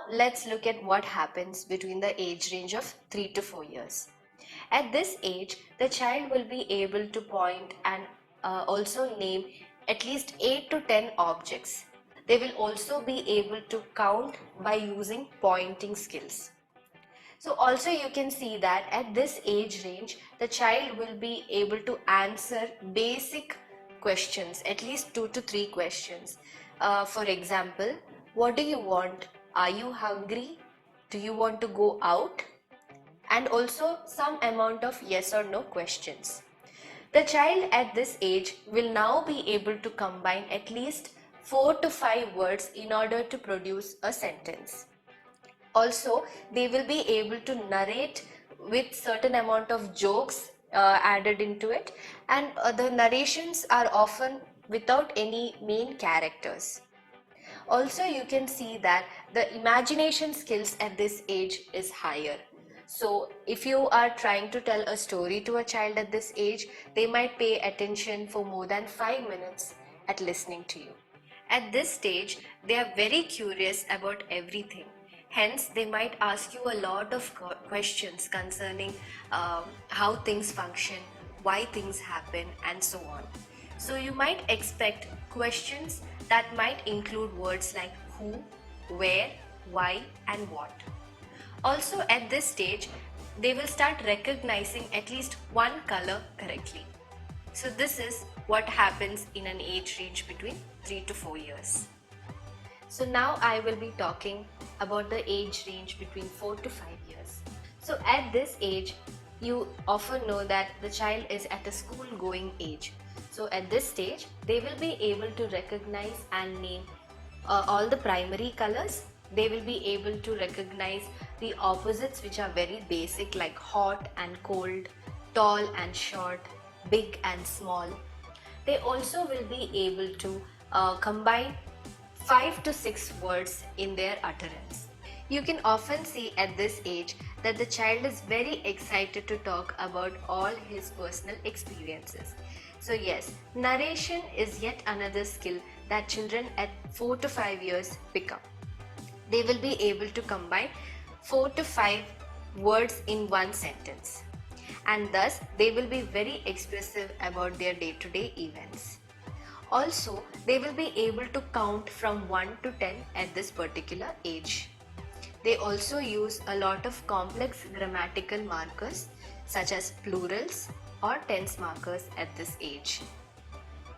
Now let's look at what happens between the age range of 3 to 4 years. At this age, the child will be able to point and also name at least 8 to 10 objects. They will also be able to count by using pointing skills. So also you can see that at this age range, the child will be able to answer basic questions, at least 2 to 3 questions. For example, what do you want? Are you hungry? Do you want to go out? And also some amount of yes or no questions. The child at this age will now be able to combine at least 4 to 5 words in order to produce a sentence. Also, they will be able to narrate with certain amount of jokes added into it, and the narrations are often without any main characters. Also, you can see that the imagination skills at this age is higher. So if you are trying to tell a story to a child at this age, they might pay attention for more than 5 minutes at listening to you. At this stage, they are very curious about everything. Hence, they might ask you a lot of questions concerning how things function, why things happen, and so on. So you might expect questions that might include words like who, where, why, and what. Also, at this stage, they will start recognizing at least one color correctly. So this is what happens in an age range between 3 to 4 years. So now I will be talking about the age range between 4 to 5 years. So at this age, you often know that the child is at a school going age. So at this stage, they will be able to recognize and name all the primary colors. They will be able to recognize the opposites, which are very basic, like hot and cold, tall and short, big and small. They also will be able to combine 5 to 6 words in their utterance. You can often see at this age that the child is very excited to talk about all his personal experiences. So yes, narration is yet another skill that children at 4 to 5 years pick up. They will be able to combine 4 to 5 words in one sentence, and thus they will be very expressive about their day-to-day events. Also, they will be able to count from 1 to 10 at this particular age. They also use a lot of complex grammatical markers such as plurals or tense markers at this age.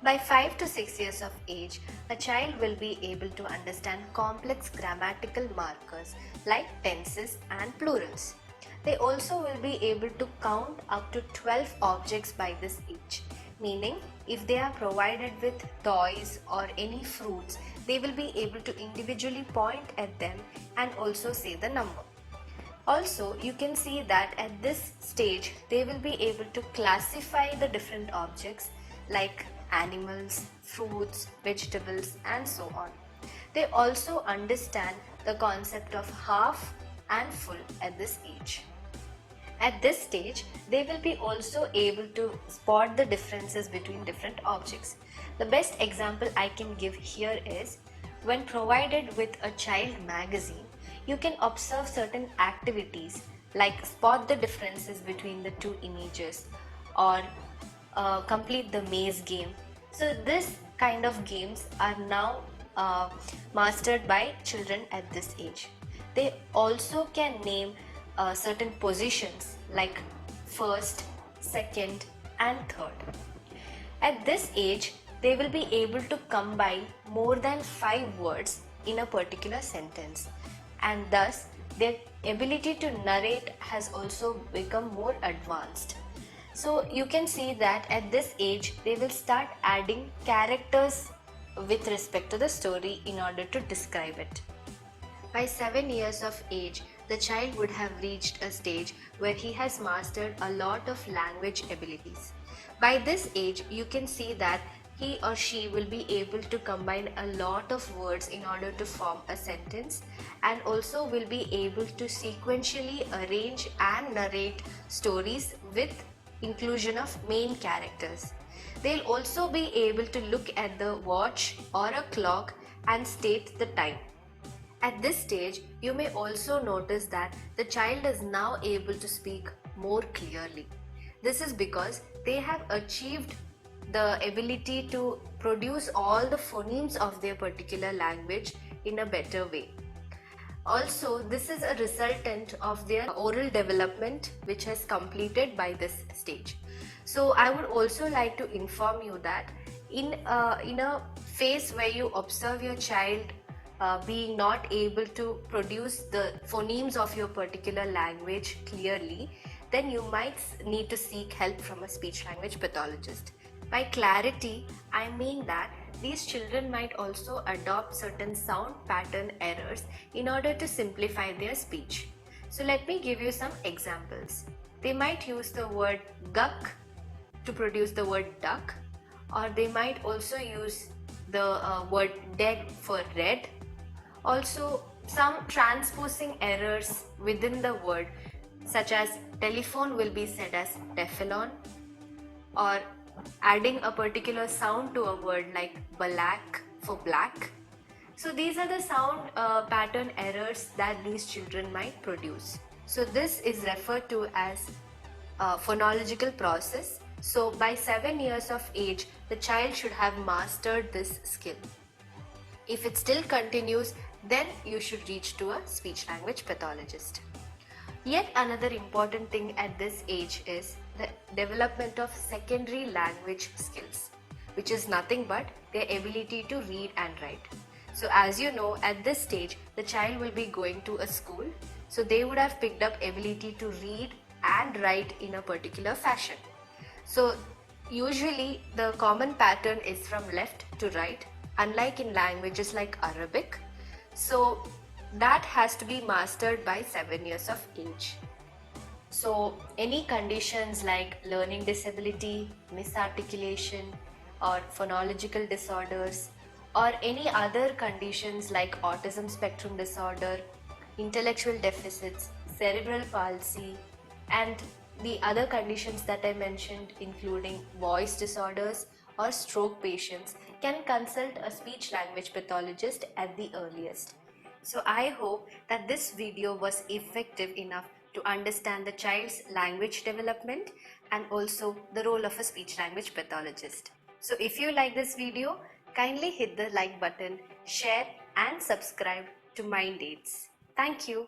By 5 to 6 years of age, a child will be able to understand complex grammatical markers like tenses and plurals. They also will be able to count up to 12 objects by this age, meaning if they are provided with toys or any fruits, they will be able to individually point at them and also say the number. Also, you can see that at this stage, they will be able to classify the different objects like animals, fruits, vegetables, and so on. They also understand the concept of half and full at this age. At this stage, they will be also able to spot the differences between different objects. The best example I can give here is when provided with a child magazine, you can observe certain activities like spot the differences between the two images or complete the maze game. So this kind of games are now mastered by children at this age. They also can name certain positions like first, second, and third. At this age, they will be able to combine more than 5 words in a particular sentence, and thus their ability to narrate has also become more advanced. So you can see that at this age, they will start adding characters with respect to the story in order to describe it. By 7 years of age, the child would have reached a stage where he has mastered a lot of language abilities. By this age, you can see that he or she will be able to combine a lot of words in order to form a sentence, and also will be able to sequentially arrange and narrate stories with inclusion of main characters. They'll also be able to look at the watch or a clock and state the time. At this stage, you may also notice that the child is now able to speak more clearly. This is because they have achieved the ability to produce all the phonemes of their particular language in a better way. Also, this is a resultant of their oral development which has completed by this stage. So I would also like to inform you that in a phase where you observe your child being not able to produce the phonemes of your particular language clearly, then you might need to seek help from a speech language pathologist. By clarity, I mean that these children might also adopt certain sound pattern errors in order to simplify their speech. So let me give you some examples. They might use the word guck to produce the word duck, or they might also use the word dead for red. Also, some transposing errors within the word, such as telephone will be said as teflon, or adding a particular sound to a word like black for black. So these are the sound pattern errors that these children might produce. So this is referred to as phonological process. So by 7 years of age, the child should have mastered this skill. If it still continues, then you should reach to a speech language pathologist. Yet another important thing at this age is the development of secondary language skills, which is nothing but their ability to read and write. So as you know, at this stage, the child will be going to a school, so they would have picked up ability to read and write in a particular fashion. So usually the common pattern is from left to right, unlike in languages like Arabic. So that has to be mastered by 7 years of age. So any conditions like learning disability, misarticulation, or phonological disorders, or any other conditions like autism spectrum disorder, intellectual deficits, cerebral palsy, and the other conditions that I mentioned, including voice disorders or stroke patients, can consult a speech language pathologist at the earliest. So I hope that this video was effective enough to understand the child's language development and also the role of a speech language pathologist. So if you like this video, kindly hit the like button, share and subscribe to Mind Aids. Thank you.